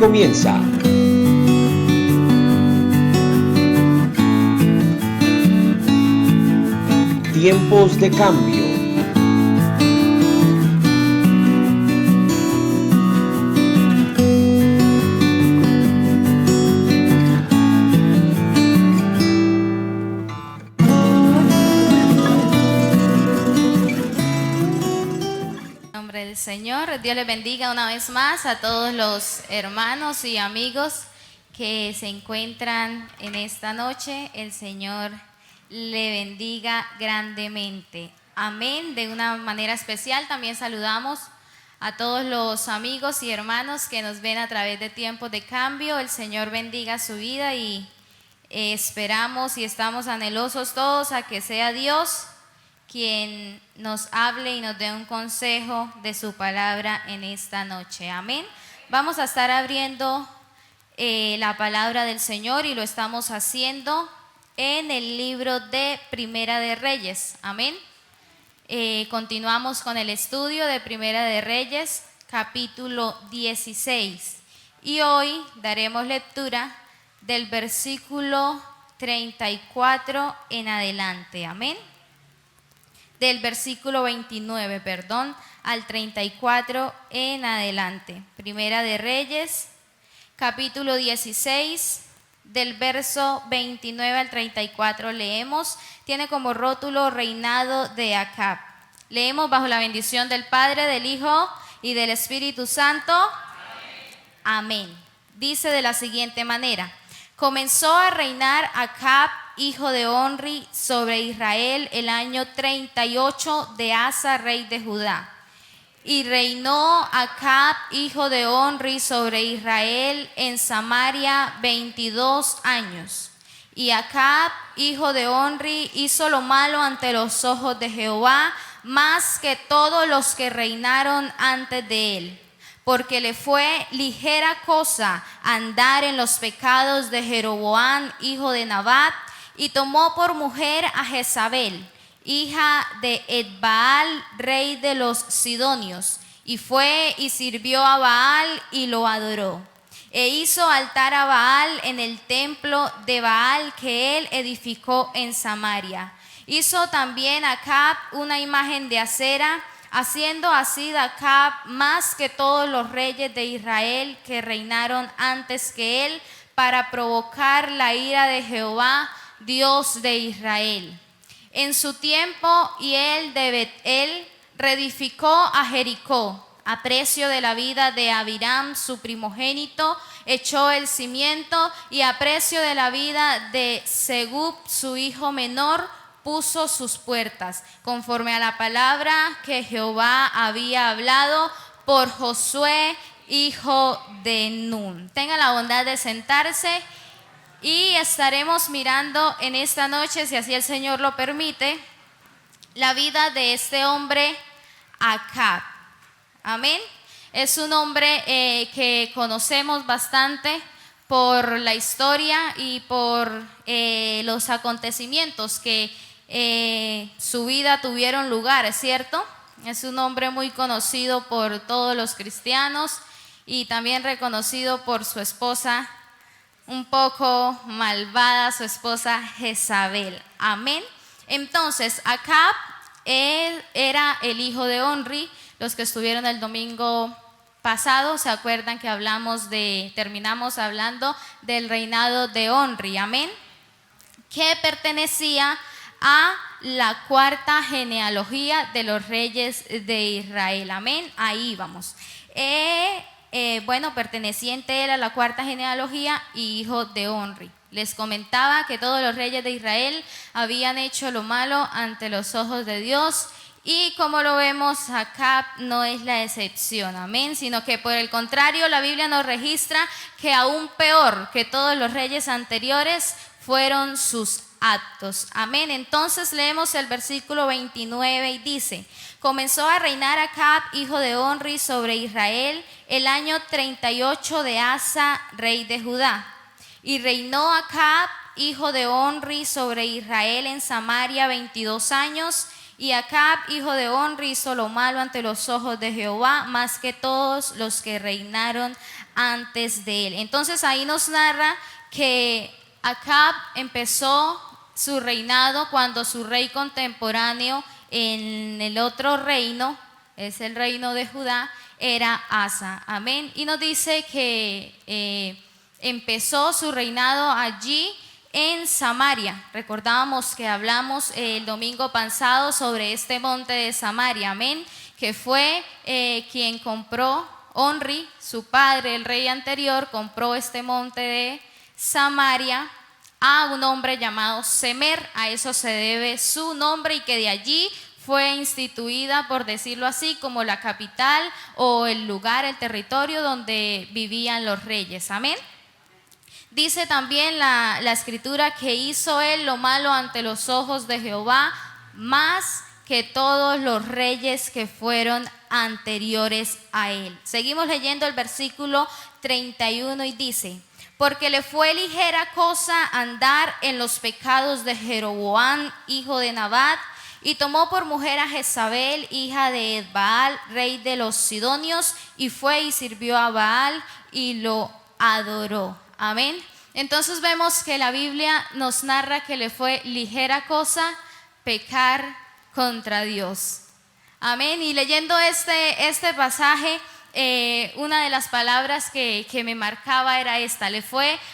comienza. Tiempos de cambio. Señor, Dios les bendiga una vez más a todos los hermanos y amigos que se encuentran en esta noche. El Señor le bendiga grandemente. Amén. De una manera especial también saludamos a todos los amigos y hermanos que nos ven a través de Tiempos de Cambio. El Señor bendiga su vida y esperamos y estamos anhelosos todos a que sea Dios quien nos hable y nos dé un consejo de su palabra en esta noche. Amén. Vamos a estar abriendo la palabra del Señor y lo estamos haciendo en el libro de Primera de Reyes. Amén. Continuamos con el estudio de Primera de Reyes, capítulo 16. Y hoy daremos lectura del versículo 34 en adelante. Amén. Del versículo 29, al 34 en adelante. Primera de Reyes, capítulo 16, del verso 29 al 34 leemos. Tiene como rótulo reinado de Acab. Leemos bajo la bendición del Padre, del Hijo y del Espíritu Santo. Amén. Dice de la siguiente manera: comenzó a reinar Acab, hijo de Onri, sobre Israel el año 38 de Asa, rey de Judá. Y reinó Acab, hijo de Onri, sobre Israel en Samaria 22 años. Y Acab, hijo de Onri, hizo lo malo ante los ojos de Jehová, más que todos los que reinaron antes de él. Porque le fue ligera cosa andar en los pecados de Jeroboam, hijo de Nabat, y tomó por mujer a Jezabel, hija de Etbaal, rey de los Sidonios, y fue y sirvió a Baal y lo adoró. E hizo altar a Baal en el templo de Baal que él edificó en Samaria. Hizo también Acab una imagen de acera, haciendo así de Acab más que todos los reyes de Israel que reinaron antes que él, para provocar la ira de Jehová, Dios de Israel. En su tiempo, y él de Bet-el reedificó a Jericó, a precio de la vida de Abiram, su primogénito, echó el cimiento, y a precio de la vida de Segub, su hijo menor, puso sus puertas, conforme a la palabra que Jehová había hablado por Josué, hijo de Nun. Tenga la bondad de sentarse y estaremos mirando en esta noche, si así el Señor lo permite, la vida de este hombre Acab. Amén. Es un hombre que conocemos bastante por la historia y por los acontecimientos que su vida tuvieron lugar, ¿es cierto? Es un hombre muy conocido por todos los cristianos y también reconocido por su esposa, un poco malvada, su esposa Jezabel. Amén. Entonces, Acab, él era el hijo de Onri. Los que estuvieron el domingo pasado se acuerdan que terminamos hablando del reinado de Onri. Amén. Que pertenecía a la cuarta genealogía de los reyes de Israel. Amén. Ahí vamos. Perteneciente era a la cuarta genealogía y hijo de Onri. Les comentaba que todos los reyes de Israel habían hecho lo malo ante los ojos de Dios, y como lo vemos, Acab no es la excepción, amén, sino que por el contrario la Biblia nos registra que aún peor que todos los reyes anteriores fueron sus actos, amén. Entonces leemos el versículo 29 y dice: comenzó a reinar Acab, hijo de Onri, sobre Israel el año 38 de Asa, rey de Judá. Y reinó Acab, hijo de Onri, sobre Israel en Samaria 22 años. Y Acab, hijo de Onri, hizo lo malo ante los ojos de Jehová, más que todos los que reinaron antes de él. Entonces ahí nos narra que Acab empezó su reinado cuando su rey contemporáneo en el otro reino, es el reino de Judá, era Asa. Amén. Y nos dice que empezó su reinado allí en Samaria. Recordábamos que hablamos el domingo pasado sobre este monte de Samaria. Amén. Que fue quien compró, Onri, su padre, el rey anterior, compró este monte de Samaria a un hombre llamado Semer. A eso se debe su nombre, y que de allí fue instituida, por decirlo así, como la capital o el lugar, el territorio donde vivían los reyes. Amén. Dice también la escritura que hizo él lo malo ante los ojos de Jehová, más que todos los reyes que fueron anteriores a él. Seguimos leyendo el versículo 31 y dice: porque le fue ligera cosa andar en los pecados de Jeroboam, hijo de Nabat, y tomó por mujer a Jezabel, hija de Edbaal, rey de los Sidonios, y fue y sirvió a Baal y lo adoró. Amén. Entonces vemos que la Biblia nos narra que le fue ligera cosa pecar contra Dios. Amén. Y leyendo este pasaje, una de las palabras que me marcaba era esta,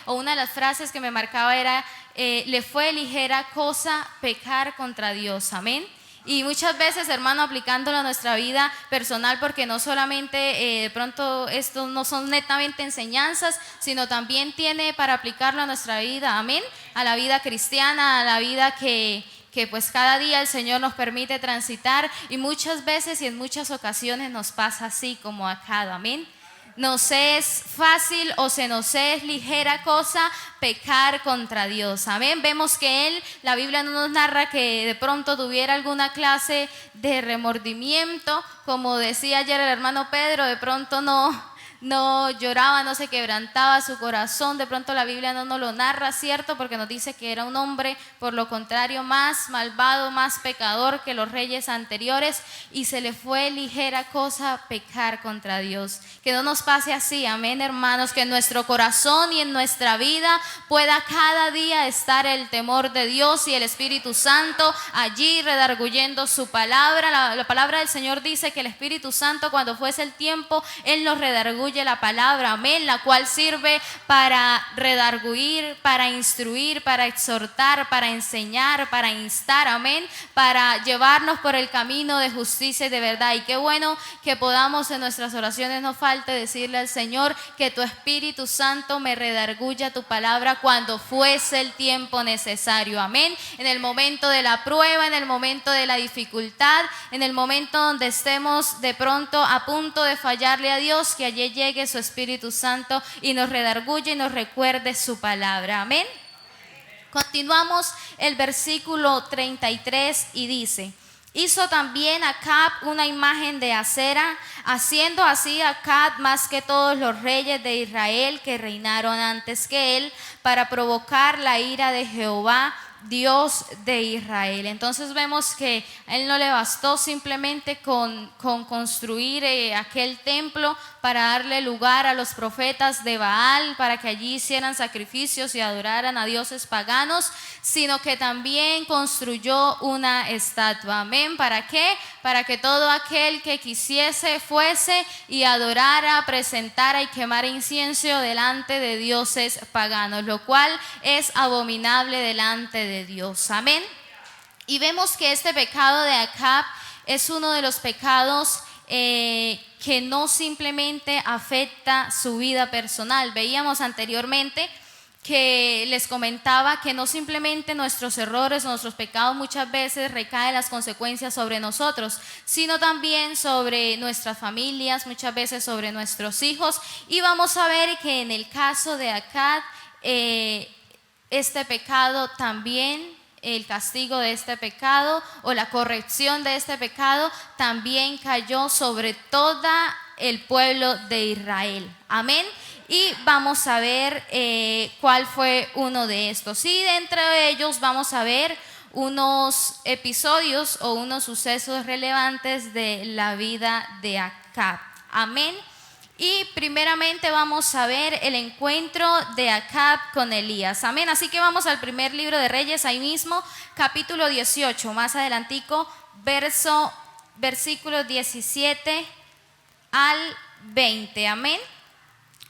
una de las frases que me marcaba era, le fue ligera cosa pecar contra Dios. Amén. Y muchas veces, hermano, aplicándolo a nuestra vida personal, porque no solamente de pronto esto no son netamente enseñanzas, sino también tiene para aplicarlo a nuestra vida, amén, a la vida cristiana, a la vida que pues cada día el Señor nos permite transitar, y muchas veces y en muchas ocasiones nos pasa así como acá, amén. Nos es fácil o se nos es ligera cosa pecar contra Dios. Amén. Vemos que la Biblia no nos narra que de pronto tuviera alguna clase de remordimiento, como decía ayer el hermano Pedro, de pronto no lloraba, no se quebrantaba su corazón. De pronto la Biblia no nos lo narra, ¿cierto? Porque nos dice que era un hombre, por lo contrario, más malvado, más pecador que los reyes anteriores, y se le fue ligera cosa pecar contra Dios. Que no nos pase así, amén, hermanos, que en nuestro corazón y en nuestra vida pueda cada día estar el temor de Dios y el Espíritu Santo allí redarguyendo su palabra. La palabra del Señor dice que el Espíritu Santo, cuando fuese el tiempo, Él nos redarguye la palabra, amén, la cual sirve para redarguir, para instruir, para exhortar, para enseñar, para instar, amén, para llevarnos por el camino de justicia y de verdad. Y qué bueno que podamos en nuestras oraciones no falte decirle al Señor que tu Espíritu Santo me redarguya tu palabra cuando fuese el tiempo necesario, amén, en el momento de la prueba, en el momento de la dificultad, en el momento donde estemos de pronto a punto de fallarle a Dios, que allí llegue su Espíritu Santo y nos redarguye y nos recuerde su palabra. Amén. Continuamos el versículo 33 y dice: hizo también Acab una imagen de acera, haciendo así Acab más que todos los reyes de Israel que reinaron antes que él, para provocar la ira de Jehová, Dios de Israel. Entonces vemos que a él no le bastó simplemente con construir aquel templo para darle lugar a los profetas de Baal, para que allí hicieran sacrificios y adoraran a dioses paganos, sino que también construyó una estatua. Amén. ¿Para qué? Para que todo aquel que quisiese fuese y adorara, presentara y quemara incienso delante de dioses paganos, lo cual es abominable delante de Dios. Amén. Y vemos que este pecado de Acab es uno de los pecados que no simplemente afecta su vida personal. Veíamos anteriormente que les comentaba que no simplemente nuestros errores o nuestros pecados muchas veces recaen las consecuencias sobre nosotros, sino también sobre nuestras familias, muchas veces sobre nuestros hijos. Y vamos a ver que en el caso de Acab, este pecado también, el castigo de este pecado o la corrección de este pecado también cayó sobre todo el pueblo de Israel. Amén. Y vamos a ver cuál fue uno de estos. Y de entre ellos vamos a ver unos episodios o unos sucesos relevantes de la vida de Acab. Amén. Y primeramente vamos a ver el encuentro de Acab con Elías. Amén. Así que vamos al primer libro de Reyes, ahí mismo, capítulo 18, más adelantico, versículos 17 al 20. Amén.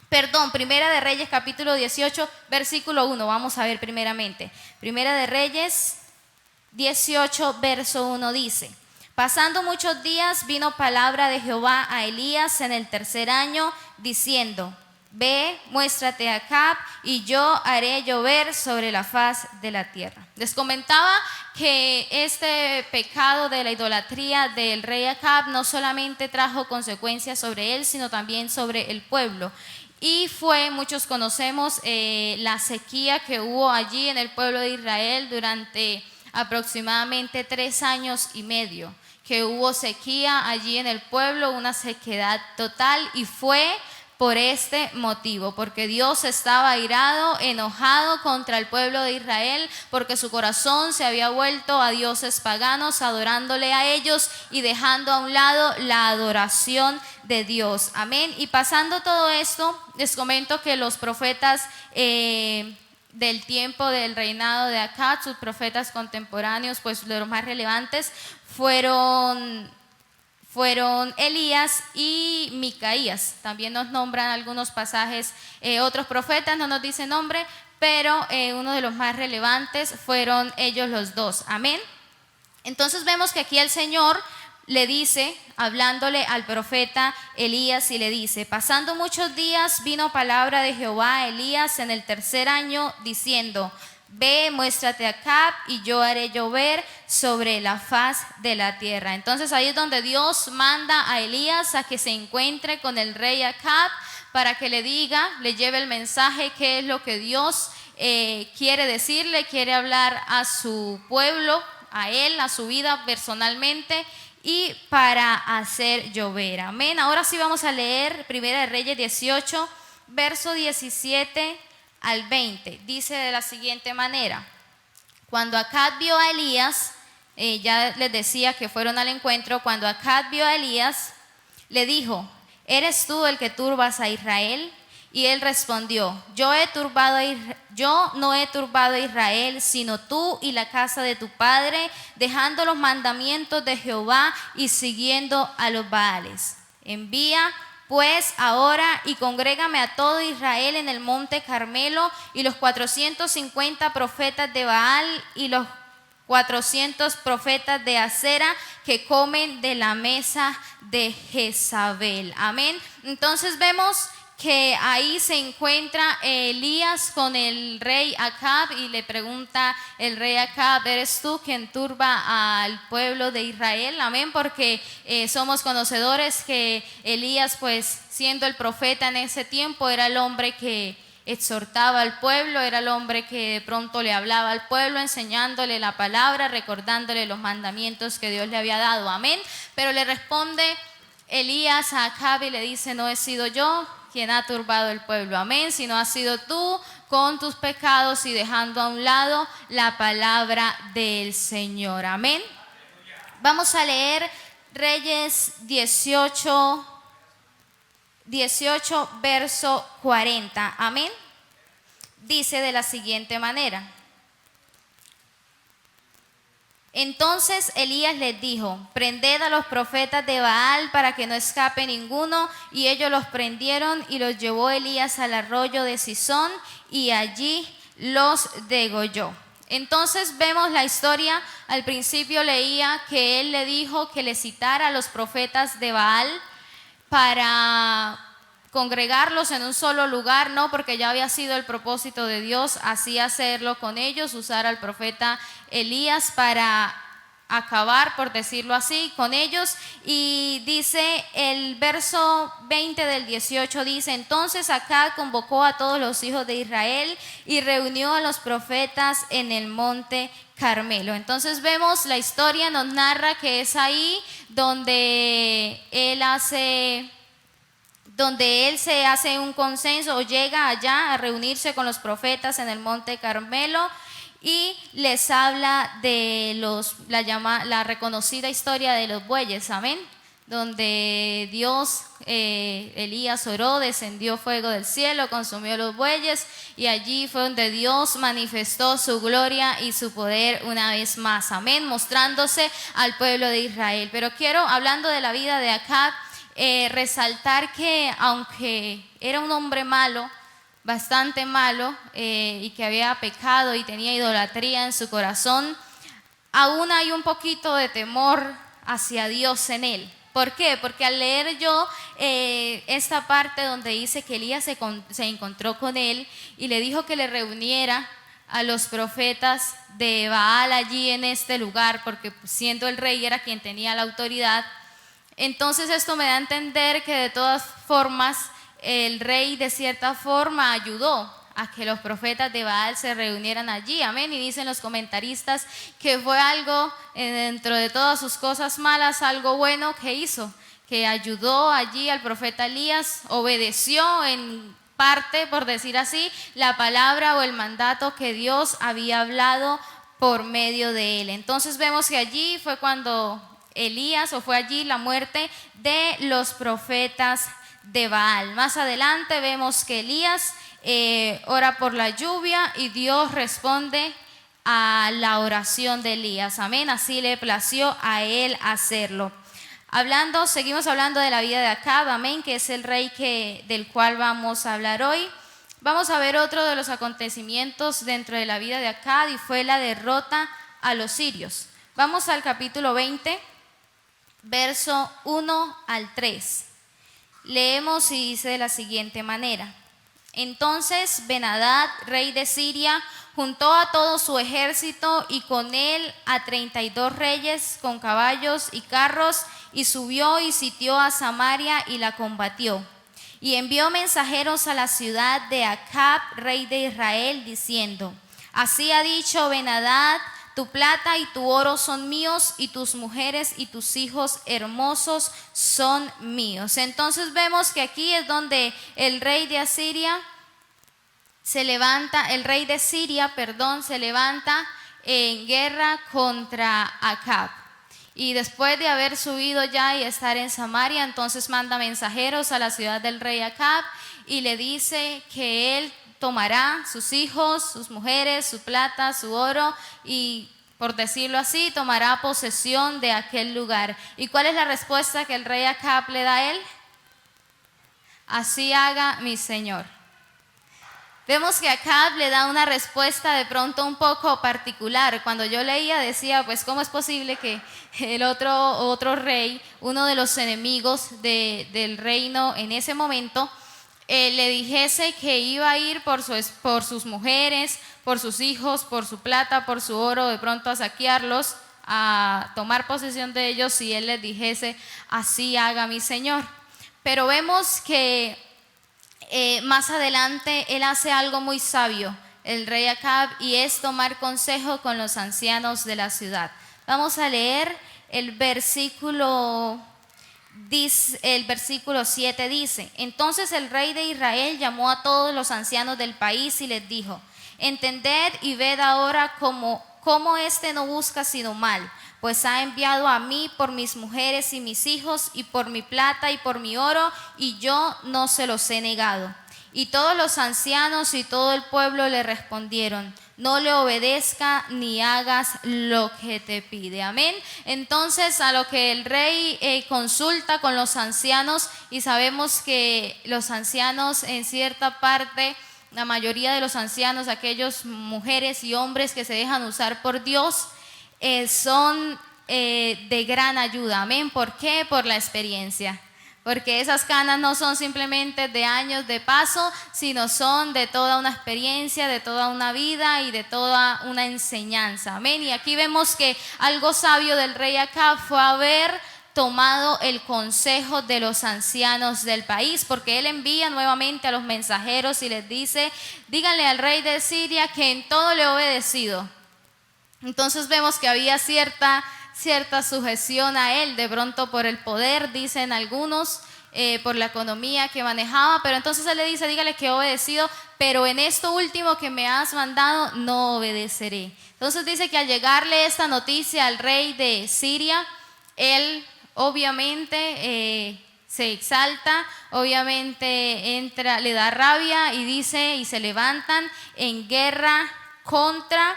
Perdón, Primera de Reyes, capítulo 18, versículo 1. Vamos a ver primeramente. Primera de Reyes 18, verso 1 dice: pasando muchos días vino palabra de Jehová a Elías en el tercer año, diciendo: ve, muéstrate a Acab, y yo haré llover sobre la faz de la tierra. Les comentaba que este pecado de la idolatría del rey Acab no solamente trajo consecuencias sobre él, sino también sobre el pueblo. Y muchos conocemos la sequía que hubo allí en el pueblo de Israel durante aproximadamente 3 años y medio, que hubo sequía allí en el pueblo, una sequedad total, y fue por este motivo, porque Dios estaba airado, enojado contra el pueblo de Israel, porque su corazón se había vuelto a dioses paganos, adorándole a ellos y dejando a un lado la adoración de Dios. Amén. Y pasando todo esto, les comento que los profetas del tiempo del reinado de Acab, sus profetas contemporáneos, pues de los más relevantes fueron Elías y Micaías. También nos nombran algunos pasajes, otros profetas no nos dicen nombre, pero uno de los más relevantes fueron ellos los dos. Amén. Entonces vemos que aquí el Señor le dice, hablándole al profeta Elías, y le dice: pasando muchos días vino palabra de Jehová a Elías en el tercer año, diciendo: ve, muéstrate a Acab, y yo haré llover sobre la faz de la tierra. Entonces ahí es donde Dios manda a Elías a que se encuentre con el rey Acab, para que le diga, le lleve el mensaje, qué es lo que Dios quiere decirle, quiere hablar a su pueblo, a él, a su vida personalmente, y para hacer llover. Amén. Ahora sí vamos a leer Primera de Reyes 18, verso 17 al 20. Dice de la siguiente manera: cuando Acab vio a Elías, ya les decía que fueron al encuentro, cuando Acab vio a Elías, le dijo: ¿eres tú el que turbas a Israel? Y él respondió: yo no he turbado a Israel, sino tú y la casa de tu padre, dejando los mandamientos de Jehová y siguiendo a los Baales. Envía pues ahora y congrégame a todo Israel en el monte Carmelo, y los 450 profetas de Baal y los 400 profetas de Acera que comen de la mesa de Jezabel. Amén. Entonces vemos que ahí se encuentra Elías con el rey Acab, y le pregunta el rey Acab: ¿eres tú quien turba al pueblo de Israel? Amén, porque somos conocedores que Elías, pues siendo el profeta en ese tiempo, era el hombre que exhortaba al pueblo, era el hombre que de pronto le hablaba al pueblo, enseñándole la palabra, recordándole los mandamientos que Dios le había dado. Amén. Pero le responde Elías a Acab y le dice: no he sido yo quien ha turbado el pueblo, amén, sino has sido tú con tus pecados y dejando a un lado la palabra del Señor. Amén. Vamos a leer Reyes 18, verso 40. Amén. Dice de la siguiente manera: entonces Elías les dijo: prended a los profetas de Baal para que no escape ninguno. Y ellos los prendieron, y los llevó Elías al arroyo de Sison, y allí los degolló. Entonces vemos la historia. Al principio leía que él le dijo que le citara a los profetas de Baal para congregarlos en un solo lugar, no, porque ya había sido el propósito de Dios así hacerlo con ellos, usar al profeta Elías para acabar, por decirlo así, con ellos. Y dice el verso 20 del 18, dice: entonces Acab convocó a todos los hijos de Israel y reunió a los profetas en el monte Carmelo. Entonces vemos la historia, nos narra que es ahí donde él se hace un consenso, o llega allá a reunirse con los profetas en el monte Carmelo. y les habla de la reconocida historia de los bueyes, amén, donde Dios, Elías oró, descendió fuego del cielo, consumió los bueyes y allí fue donde Dios manifestó su gloria y su poder una vez más, amén, mostrándose al pueblo de Israel. Pero quiero, hablando de la vida de Acab, resaltar que aunque era un hombre malo, bastante malo, y que había pecado y tenía idolatría en su corazón, aún hay un poquito de temor hacia Dios en él. ¿Por qué? Porque al leer yo esta parte donde dice que Elías se encontró con él y le dijo que le reuniera a los profetas de Baal allí en este lugar, porque siendo el rey era quien tenía la autoridad, entonces esto me da a entender que de todas formas el rey de cierta forma ayudó a que los profetas de Baal se reunieran allí, amén, y dicen los comentaristas que fue algo, dentro de todas sus cosas malas, algo bueno que hizo, que ayudó allí al profeta Elías, obedeció en parte, por decir así, la palabra o el mandato que Dios había hablado por medio de él. Entonces vemos que allí fue cuando Elías, o fue allí la muerte de los profetas de Baal. Más adelante vemos que Elías ora por la lluvia y Dios responde a la oración de Elías, amén, así le plació a él hacerlo. Seguimos hablando de la vida de Acab, amén, que es el rey del cual vamos a hablar hoy. Vamos a ver otro de los acontecimientos dentro de la vida de Acab, y fue la derrota a los sirios. Vamos al capítulo 20, verso 1 al 3. Leemos y dice de la siguiente manera: Entonces Ben-Hadad, rey de Siria, juntó a todo su ejército y con él a 32 reyes con caballos y carros, y subió y sitió a Samaria y la combatió. Y envió mensajeros a la ciudad de Acab, rey de Israel, diciendo: Así ha dicho Ben-Hadad, tu plata y tu oro son míos, y tus mujeres y tus hijos hermosos son míos. Entonces vemos que aquí es donde el rey de Siria se levanta en guerra contra Acab. Y después de haber subido ya y estar en Samaria, entonces manda mensajeros a la ciudad del rey Acab y le dice que él tomará sus hijos, sus mujeres, su plata, su oro y, por decirlo así, tomará posesión de aquel lugar. ¿Y cuál es la respuesta que el rey Acab le da a él? Así haga mi señor. Vemos que Acab le da una respuesta de pronto un poco particular. Cuando yo leía decía, pues ¿cómo es posible que el otro rey, uno de los enemigos del reino en ese momento, le dijese que iba a ir por sus mujeres, por sus hijos, por su plata, por su oro, de pronto a saquearlos, a tomar posesión de ellos, si él les dijese, así haga mi señor? Pero vemos que más adelante él hace algo muy sabio, el rey Acab, y es tomar consejo con los ancianos de la ciudad. Vamos a leer el versículo 7 dice: Entonces el rey de Israel llamó a todos los ancianos del país y les dijo: Entended y ved ahora cómo éste no busca sino mal, pues ha enviado a mí por mis mujeres y mis hijos, y por mi plata y por mi oro, y yo no se los he negado. Y todos los ancianos y todo el pueblo le respondieron: no le obedezca ni hagas lo que te pide. Amén. Entonces, a lo que el rey consulta con los ancianos, y sabemos que los ancianos en cierta parte, la mayoría de los ancianos, aquellos mujeres y hombres que se dejan usar por Dios, son de gran ayuda. Amén. ¿Por qué? Por la experiencia. Porque esas canas no son simplemente de años de paso, sino son de toda una experiencia, de toda una vida y de toda una enseñanza. Amén. Y aquí vemos que algo sabio del rey Acab fue haber tomado el consejo de los ancianos del país, porque él envía nuevamente a los mensajeros y les dice: díganle al rey de Siria que en todo le he obedecido. Entonces vemos que había cierta sujeción a él, de pronto por el poder, dicen algunos, por la economía que manejaba, pero entonces él le dice, dígale que he obedecido, pero en esto último que me has mandado no obedeceré. Entonces dice que al llegarle esta noticia al rey de Siria, él obviamente se exalta, obviamente entra, le da rabia y dice, y se levantan en guerra contra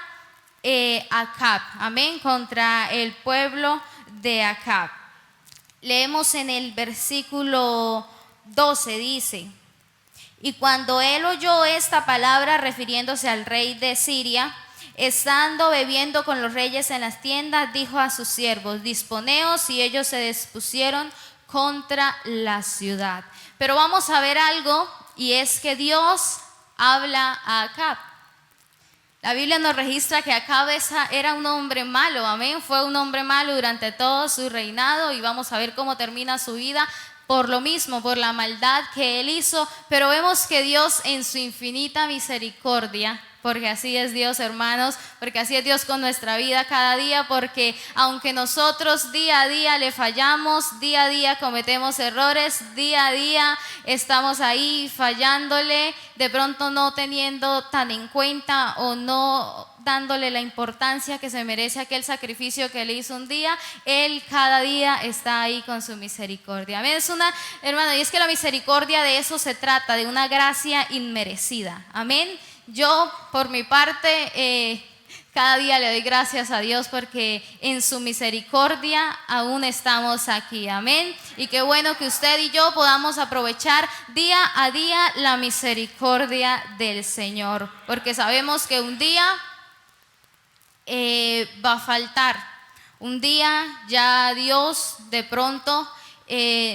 Acab, amén, contra el pueblo de Acab. Leemos en el versículo 12, dice: y cuando él oyó esta palabra, refiriéndose al rey de Siria, estando bebiendo con los reyes en las tiendas, dijo a sus siervos, disponeos, y ellos se dispusieron contra la ciudad. Pero vamos a ver algo, y es que Dios habla a Acab. La Biblia nos registra que Acab era un hombre malo, amén, fue un hombre malo durante todo su reinado, y vamos a ver cómo termina su vida por lo mismo, por la maldad que él hizo. Pero vemos que Dios en su infinita misericordia, porque así es Dios, hermanos, porque así es Dios con nuestra vida cada día, porque aunque nosotros día a día le fallamos, día a día cometemos errores, día a día estamos ahí fallándole, de pronto no teniendo tan en cuenta o no dándole la importancia que se merece aquel sacrificio que le hizo un día, Él cada día está ahí con su misericordia. Amén. Es una, hermano, y es que la misericordia, de eso se trata, de una gracia inmerecida. Amén. Yo, por mi parte, cada día le doy gracias a Dios porque en su misericordia aún estamos aquí, amén. Y qué bueno que usted y yo podamos aprovechar día a día la misericordia del Señor, porque sabemos que un día va a faltar, un día ya Dios de pronto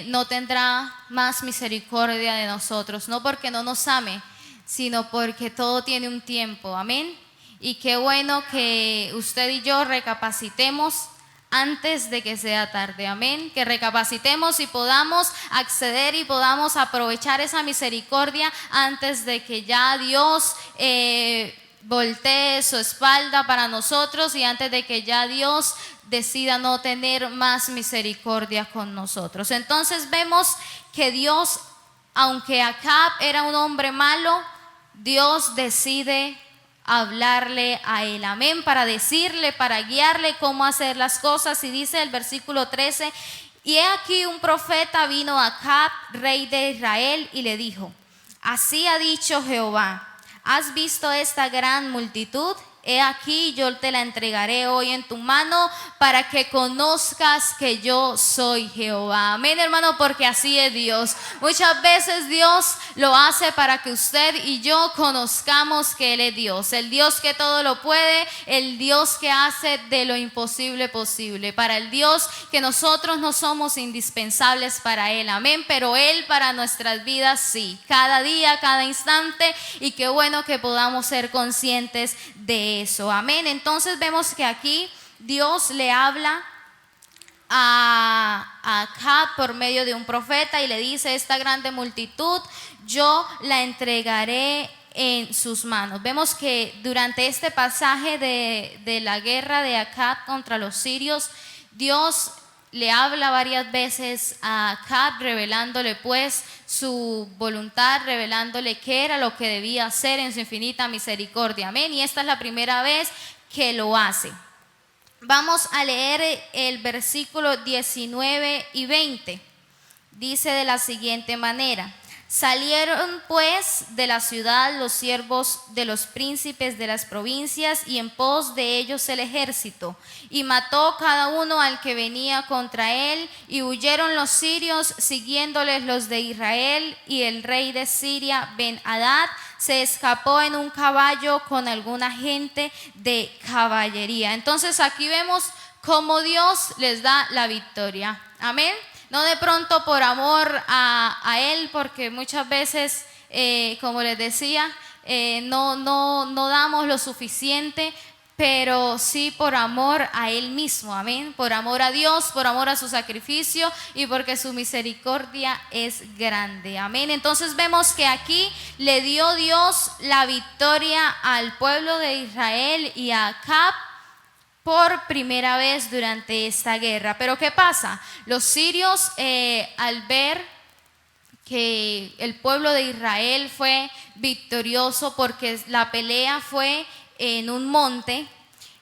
no tendrá más misericordia de nosotros, no porque no nos ame, sino porque todo tiene un tiempo, amén. Y qué bueno que usted y yo recapacitemos antes de que sea tarde, amén. Que recapacitemos y podamos acceder y podamos aprovechar esa misericordia antes de que ya Dios voltee su espalda para nosotros y antes de que ya Dios decida no tener más misericordia con nosotros. Entonces vemos que Dios, aunque Acab era un hombre malo, Dios decide hablarle a él, amén, para decirle, para guiarle cómo hacer las cosas. Y dice el versículo 13: y he aquí un profeta vino a Acab, rey de Israel, y le dijo, así ha dicho Jehová, ¿has visto esta gran multitud? He aquí yo te la entregaré hoy en tu mano para que conozcas que yo soy Jehová. Amén, hermano, porque así es Dios. Muchas veces Dios lo hace para que usted y yo conozcamos que Él es Dios. El Dios que todo lo puede, el Dios que hace de lo imposible posible. Para el Dios que nosotros no somos indispensables para Él. Amén, pero Él para nuestras vidas sí. Cada día, cada instante, y qué bueno que podamos ser conscientes de eso, amén. Entonces vemos que aquí Dios le habla a Acab por medio de un profeta y le dice, esta grande multitud yo la entregaré en sus manos. Vemos que durante este pasaje de la guerra de Acab contra los sirios, Dios le habla varias veces a Acab, revelándole pues su voluntad, revelándole qué era lo que debía hacer en su infinita misericordia, amén. Y esta es la primera vez que lo hace. Vamos a leer el versículo 19 y 20. Dice de la siguiente manera: salieron pues de la ciudad los siervos de los príncipes de las provincias y en pos de ellos el ejército, y mató cada uno al que venía contra él, y huyeron los sirios siguiéndoles los de Israel, y el rey de Siria, Ben-Hadad, se escapó en un caballo con alguna gente de caballería. Entonces aquí vemos cómo Dios les da la victoria, amén. No de pronto por amor a Él, porque muchas veces, como les decía, no damos lo suficiente, pero sí por amor a Él mismo, amén. Por amor a Dios, por amor a su sacrificio y porque su misericordia es grande, amén. Entonces vemos que aquí le dio Dios la victoria al pueblo de Israel y a Acab por primera vez durante esta guerra. Pero ¿qué pasa? Los sirios al ver que el pueblo de Israel fue victorioso porque la pelea fue en un monte,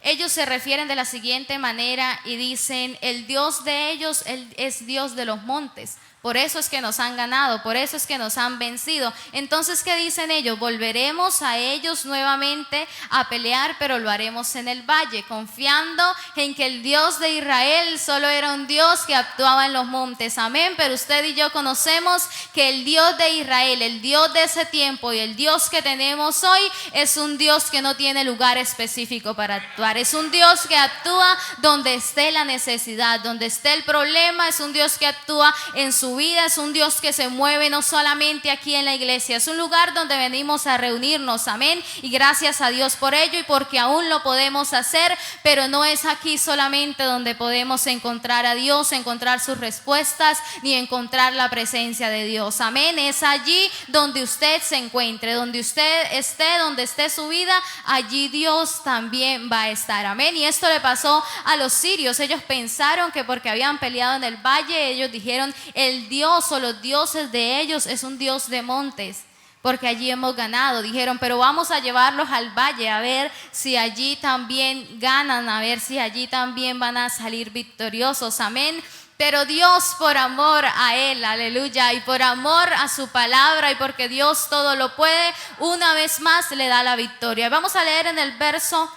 ellos se refieren de la siguiente manera y dicen: el Dios de ellos es Dios de los montes. Por eso es que nos han ganado, por eso es que nos han vencido. Entonces, ¿qué dicen ellos? Volveremos a ellos nuevamente a pelear, pero lo haremos en el valle, confiando en que el Dios de Israel solo era un Dios que actuaba en los montes. Amén. Pero usted y yo conocemos que el Dios de Israel, el Dios de ese tiempo y el Dios que tenemos hoy es un Dios que no tiene lugar específico para actuar. Es un Dios que actúa donde esté la necesidad, donde esté el problema. Es un Dios que actúa en su vida, es un Dios que se mueve no solamente aquí en la iglesia, es un lugar donde venimos a reunirnos, amén, y gracias a Dios por ello y porque aún lo podemos hacer, pero no es aquí solamente donde podemos encontrar a Dios, encontrar sus respuestas, ni encontrar la presencia de Dios, amén, es allí donde usted se encuentre, donde esté su vida, allí Dios también va a estar, amén, y esto le pasó a los sirios. Ellos pensaron que porque habían peleado en el valle, ellos dijeron: el Dios o los dioses de ellos es un Dios de montes, porque allí hemos ganado. Dijeron: pero vamos a llevarlos al valle a ver si allí también ganan, a ver si allí también van a salir victoriosos, amén. Pero Dios, por amor a Él, aleluya, y por amor a su palabra y porque Dios todo lo puede, una vez más le da la victoria. Vamos a leer en el verso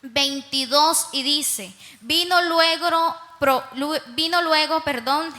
22 y dice: Vino luego,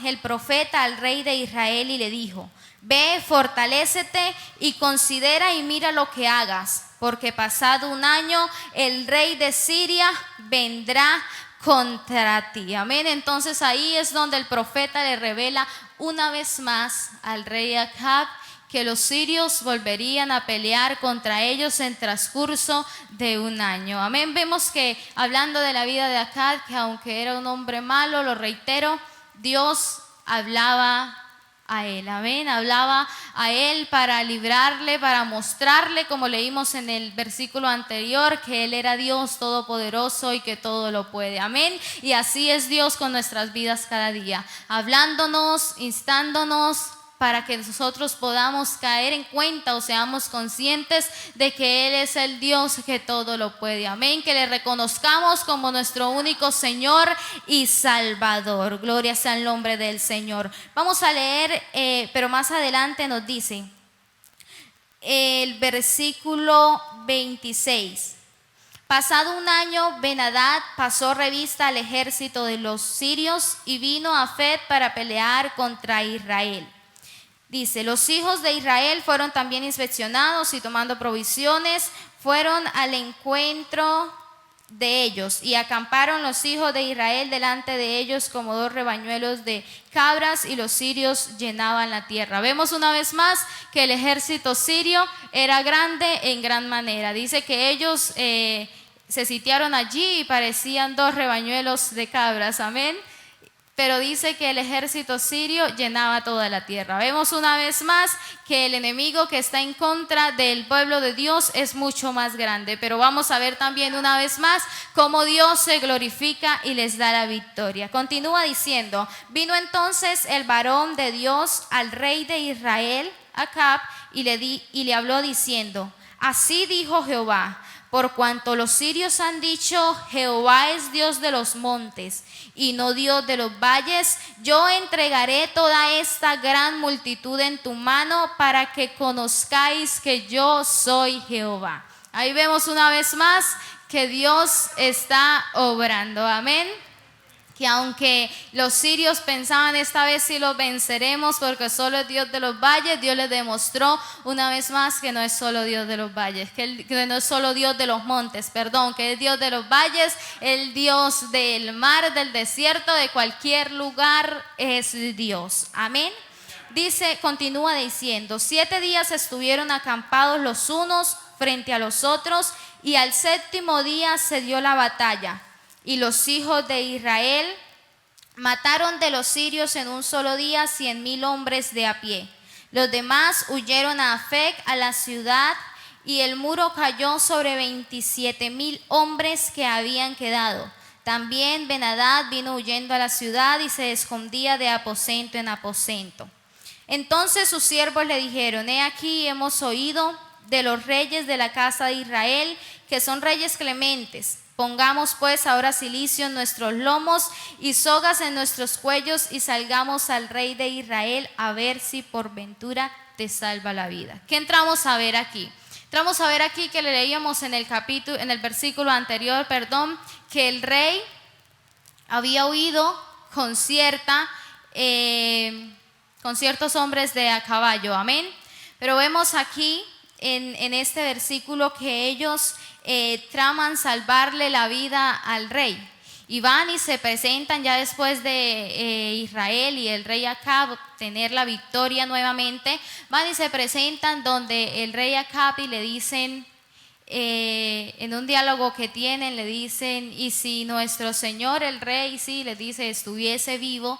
el profeta al rey de Israel y le dijo: ve, fortalécete y considera y mira lo que hagas, porque pasado un año el rey de Siria vendrá contra ti. Amén. Entonces ahí es donde el profeta le revela una vez más al rey Acab que los sirios volverían a pelear contra ellos en transcurso de un año. Amén. Vemos que hablando de la vida de Acab, que aunque era un hombre malo, lo reitero, Dios hablaba a él, amén, hablaba a él para librarle, para mostrarle, como leímos en el versículo anterior, que él era Dios todopoderoso y que todo lo puede, amén. Y así es Dios con nuestras vidas cada día, hablándonos, instándonos, para que nosotros podamos caer en cuenta o seamos conscientes de que Él es el Dios que todo lo puede, amén, que le reconozcamos como nuestro único Señor y Salvador. Gloria sea el nombre del Señor. Vamos a leer, pero más adelante nos dice el versículo 26. Pasado un año, Ben-Hadad pasó revista al ejército de los sirios y vino a Afec para pelear contra Israel. Dice: los hijos de Israel fueron también inspeccionados y tomando provisiones fueron al encuentro de ellos y acamparon los hijos de Israel delante de ellos como dos rebañuelos de cabras y los sirios llenaban la tierra. Vemos una vez más que el ejército sirio era grande en gran manera. Dice que ellos se sitiaron allí y parecían dos rebañuelos de cabras, amén. Pero dice que el ejército sirio llenaba toda la tierra. Vemos una vez más que el enemigo que está en contra del pueblo de Dios es mucho más grande. Pero vamos a ver también una vez más cómo Dios se glorifica y les da la victoria. Continúa diciendo: vino entonces el varón de Dios al rey de Israel, Acab, y le habló diciendo: así dijo Jehová: por cuanto los sirios han dicho, Jehová es Dios de los montes y no Dios de los valles, yo entregaré toda esta gran multitud en tu mano para que conozcáis que yo soy Jehová. Ahí vemos una vez más que Dios está obrando, amén. Que aunque los sirios pensaban: esta vez sí los venceremos porque solo es Dios de los valles, Dios les demostró una vez más que no es solo Dios de los valles, que no es solo Dios de los montes, perdón, que es Dios de los valles, el Dios del mar, del desierto, de cualquier lugar es Dios, amén. Dice, continúa diciendo: 7 días estuvieron acampados los unos frente a los otros y al 7º día se dio la batalla. Y los hijos de Israel mataron de los sirios en un solo día 100,000 hombres de a pie. Los demás huyeron a Afec, a la ciudad, y el muro cayó sobre 27,000 hombres que habían quedado. También Ben-Hadad vino huyendo a la ciudad y se escondía de aposento en aposento. Entonces sus siervos le dijeron: he aquí, hemos oído de los reyes de la casa de Israel, que son reyes clementes. Pongamos pues ahora cilicio en nuestros lomos y sogas en nuestros cuellos, y salgamos al rey de Israel a ver si por ventura te salva la vida. ¿Qué entramos a ver aquí? Entramos a ver aquí que le leíamos en el versículo anterior, que el rey había huido con ciertos hombres de a caballo, amén. Pero vemos aquí en este versículo que ellos traman salvarle la vida al rey, y van y se presentan ya después de Israel y el rey Acab tener la victoria nuevamente. Van y se presentan donde el rey Acab y le dicen, en un diálogo que tienen, le dicen: y si nuestro señor el rey, sí, le dice, estuviese vivo.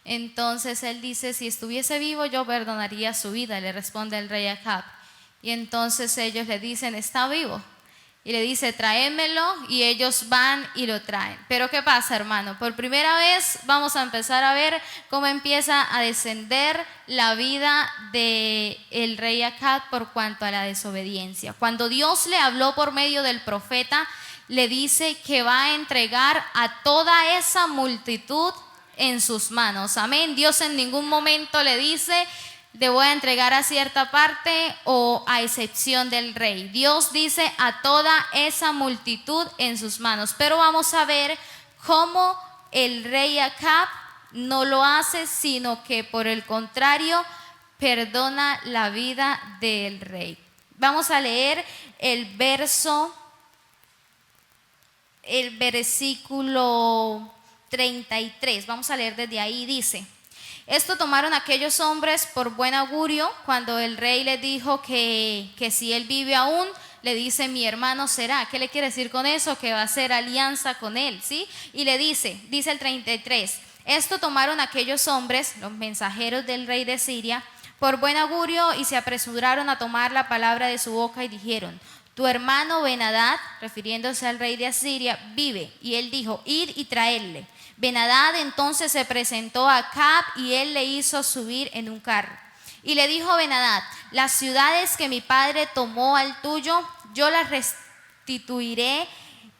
Entonces él dice: si estuviese vivo yo perdonaría su vida. Le responde el rey Acab, y entonces ellos le dicen: está vivo. Y le dice: tráemelo, y ellos van y lo traen. Pero ¿qué pasa, hermano? Por primera vez vamos a empezar a ver cómo empieza a descender la vida del rey Acab por cuanto a la desobediencia. Cuando Dios le habló por medio del profeta, le dice que va a entregar a toda esa multitud en sus manos, amén. Dios en ningún momento le dice: te voy a entregar a cierta parte o a excepción del rey. Dios dice: a toda esa multitud en sus manos. Pero vamos a ver cómo el rey Acab no lo hace, sino que por el contrario perdona la vida del rey. Vamos a leer el versículo 33. Vamos a leer desde ahí. Dice: esto tomaron aquellos hombres por buen augurio cuando el rey le dijo que si él vive aún, le dice: mi hermano será. ¿Qué le quiere decir con eso? Que va a hacer alianza con él, ¿sí? Y le dice el 33: esto tomaron aquellos hombres, los mensajeros del rey de Siria, por buen augurio, y se apresuraron a tomar la palabra de su boca y dijeron: tu hermano Ben-Hadad, refiriéndose al rey de Asiria, vive. Y él dijo: id y traedle. Ben-Hadad entonces se presentó a Acab, y él le hizo subir en un carro. Y le dijo Ben-Hadad: las ciudades que mi padre tomó al tuyo, yo las restituiré,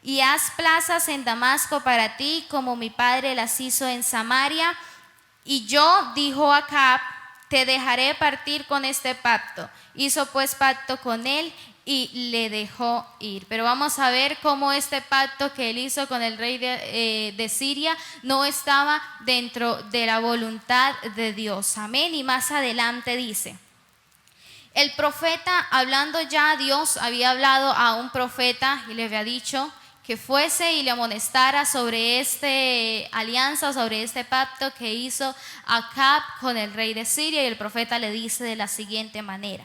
y haz plazas en Damasco para ti, como mi padre las hizo en Samaria. Y yo, dijo Acab, te dejaré partir con este pacto. Hizo pues pacto con él y le dejó ir. Pero vamos a ver cómo este pacto que él hizo con el rey de Siria no estaba dentro de la voluntad de Dios, amén. Y más adelante dice: el profeta, hablando ya, Dios había hablado a un profeta y le había dicho que fuese y le amonestara sobre esta alianza, sobre este pacto que hizo Acab con el rey de Siria. Y el profeta le dice de la siguiente manera: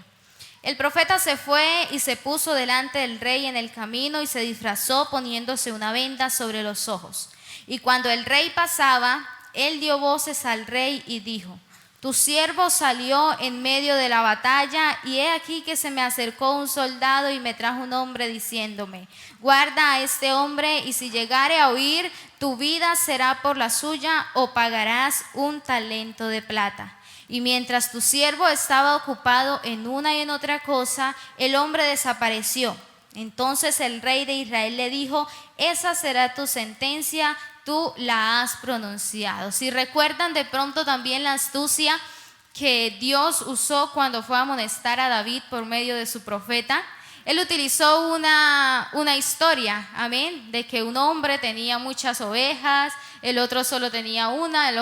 el profeta se fue y se puso delante del rey en el camino, y se disfrazó poniéndose una venda sobre los ojos. Y cuando el rey pasaba, él dio voces al rey y dijo: tu siervo salió en medio de la batalla, y he aquí que se me acercó un soldado y me trajo un hombre diciéndome: guarda a este hombre, y si llegare a huir, tu vida será por la suya, o pagarás un talento de plata. Y mientras tu siervo estaba ocupado en una y en otra cosa, el hombre desapareció. Entonces el rey de Israel le dijo: esa será tu sentencia, tú la has pronunciado. Si recuerdan de pronto también la astucia que Dios usó cuando fue a amonestar a David por medio de su profeta, él utilizó una historia, amén, de que un hombre tenía muchas ovejas, el otro solo tenía una, el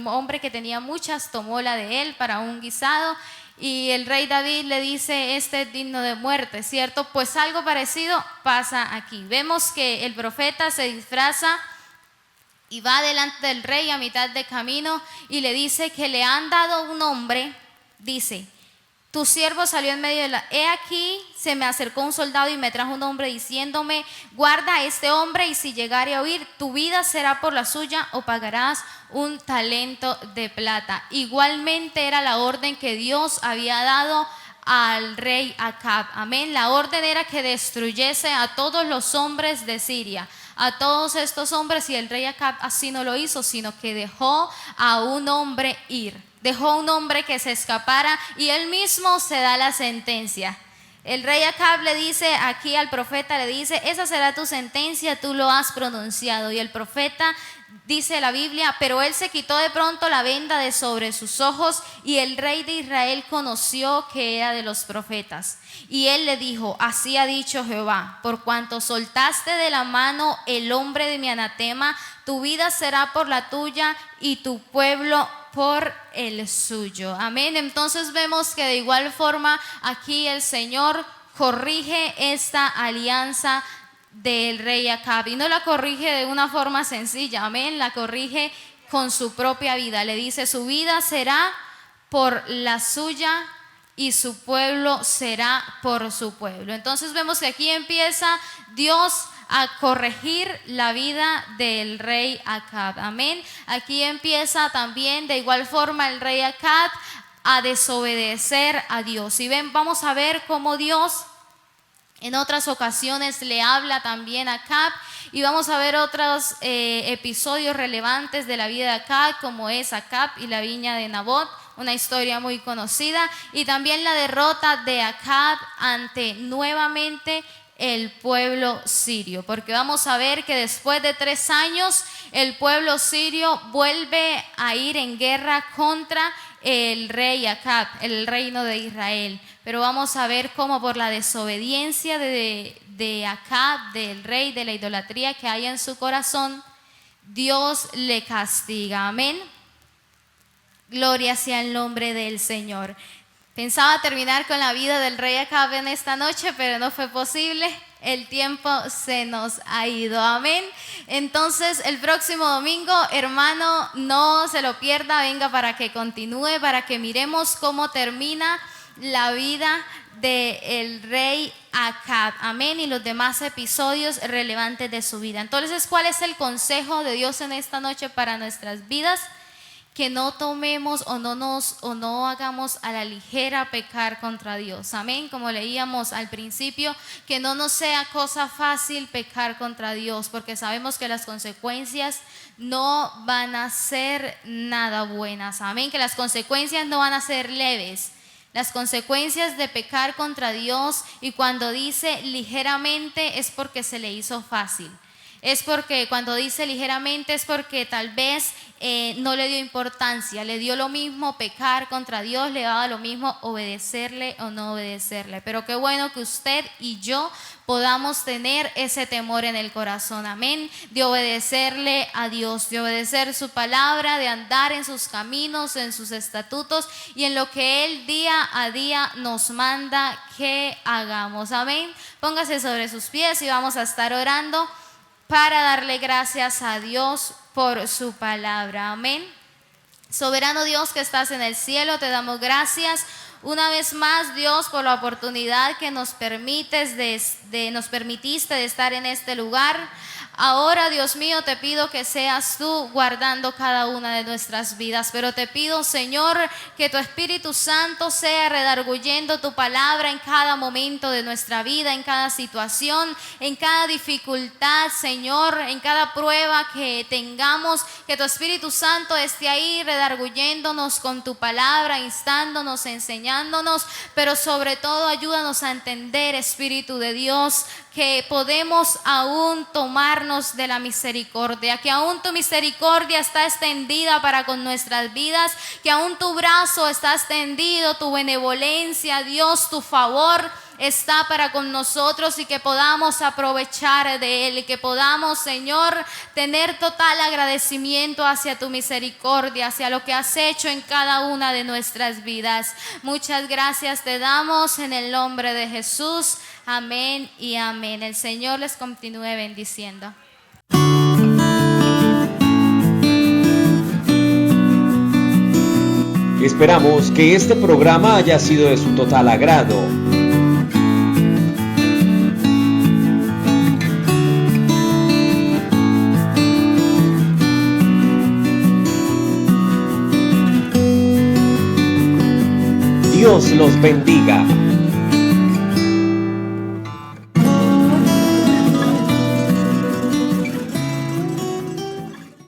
hombre que tenía muchas tomó la de él para un guisado, y el rey David le dice: este es digno de muerte, ¿cierto? Pues algo parecido pasa aquí. Vemos que el profeta se disfraza y va delante del rey a mitad de camino y le dice que le han dado un hombre. Dice: tu siervo salió en medio de la... he aquí se me acercó un soldado y me trajo un hombre diciéndome: guarda a este hombre, y si llegare a huir, tu vida será por la suya, o pagarás un talento de plata. Igualmente era la orden que Dios había dado al rey Acab, amén. La orden era que destruyese a todos los hombres de Siria, a todos estos hombres, y el rey Acab así no lo hizo, sino que dejó a un hombre ir. Dejó a un hombre que se escapara y él mismo se da la sentencia. El rey Acab le dice aquí al profeta, le dice: esa será tu sentencia, tú lo has pronunciado. Y el profeta, dice la Biblia, pero él se quitó de pronto la venda de sobre sus ojos, y el rey de Israel conoció que era de los profetas. Y él le dijo: así ha dicho Jehová, por cuanto soltaste de la mano el hombre de mi anatema, tu vida será por la tuya y tu pueblo por el suyo. Amén. Entonces vemos que de igual forma aquí el Señor corrige esta alianza del rey Acab, y no la corrige de una forma sencilla, amén, la corrige con su propia vida. Le dice: su vida será por la suya y su pueblo será por su pueblo. Entonces vemos que aquí empieza Dios a corregir la vida del rey Acab, amén. Aquí empieza también de igual forma el rey Acab a desobedecer a Dios. Y vamos a ver cómo Dios en otras ocasiones le habla también a Acab, y vamos a ver otros episodios relevantes de la vida de Acab, como es Acab y la viña de Nabot, una historia muy conocida, y también la derrota de Acab ante nuevamente el pueblo sirio, porque vamos a ver que después de 3 años el pueblo sirio vuelve a ir en guerra contra el rey Acab, el reino de Israel. Pero vamos a ver cómo por la desobediencia de Acab, del rey, de la idolatría que hay en su corazón, Dios le castiga, amén. Gloria sea el nombre del Señor. Pensaba terminar con la vida del rey Acab en esta noche, pero no fue posible. El tiempo se nos ha ido, amén. Entonces el próximo domingo, hermano, no se lo pierda, venga para que continúe, para que miremos cómo termina la vida del rey Acab, amén, y los demás episodios relevantes de su vida. Entonces, ¿cuál es el consejo de Dios en esta noche para nuestras vidas? Que no tomemos o no hagamos a la ligera pecar contra Dios, amén. Como leíamos al principio, que no nos sea cosa fácil pecar contra Dios, porque sabemos que las consecuencias no van a ser nada buenas, amén. Que las consecuencias no van a ser leves. Las consecuencias de pecar contra Dios, y cuando dice ligeramente es porque se le hizo fácil. Es porque cuando dice ligeramente es porque tal vez no le dio importancia, le dio lo mismo pecar contra Dios, le daba lo mismo obedecerle o no obedecerle. Pero qué bueno que usted y yo podamos tener ese temor en el corazón, amén, de obedecerle a Dios, de obedecer su palabra, de andar en sus caminos, en sus estatutos y en lo que Él día a día nos manda que hagamos, amén. Póngase sobre sus pies y vamos a estar orando para darle gracias a Dios por su palabra, amén. Soberano Dios que estás en el cielo, te damos gracias una vez más, Dios, por la oportunidad que nos nos permitiste de estar en este lugar. Ahora, Dios mío, te pido que seas tú guardando cada una de nuestras vidas, pero te pido, Señor, que tu Espíritu Santo sea redarguyendo tu palabra en cada momento de nuestra vida, en cada situación, en cada dificultad, Señor, en cada prueba que tengamos, que tu Espíritu Santo esté ahí redarguyéndonos con tu palabra, instándonos, enseñándonos, pero sobre todo ayúdanos a entender, Espíritu de Dios, que podemos aún tomarnos de la misericordia, que aún tu misericordia está extendida para con nuestras vidas, que aún tu brazo está extendido, tu benevolencia, Dios, tu favor está para con nosotros, y que podamos aprovechar de Él, y que podamos, Señor, tener total agradecimiento hacia tu misericordia, hacia lo que has hecho en cada una de nuestras vidas. Muchas gracias te damos en el nombre de Jesús. Amén y amén. El Señor les continúe bendiciendo. Esperamos que este programa haya sido de su total agrado. Dios los bendiga.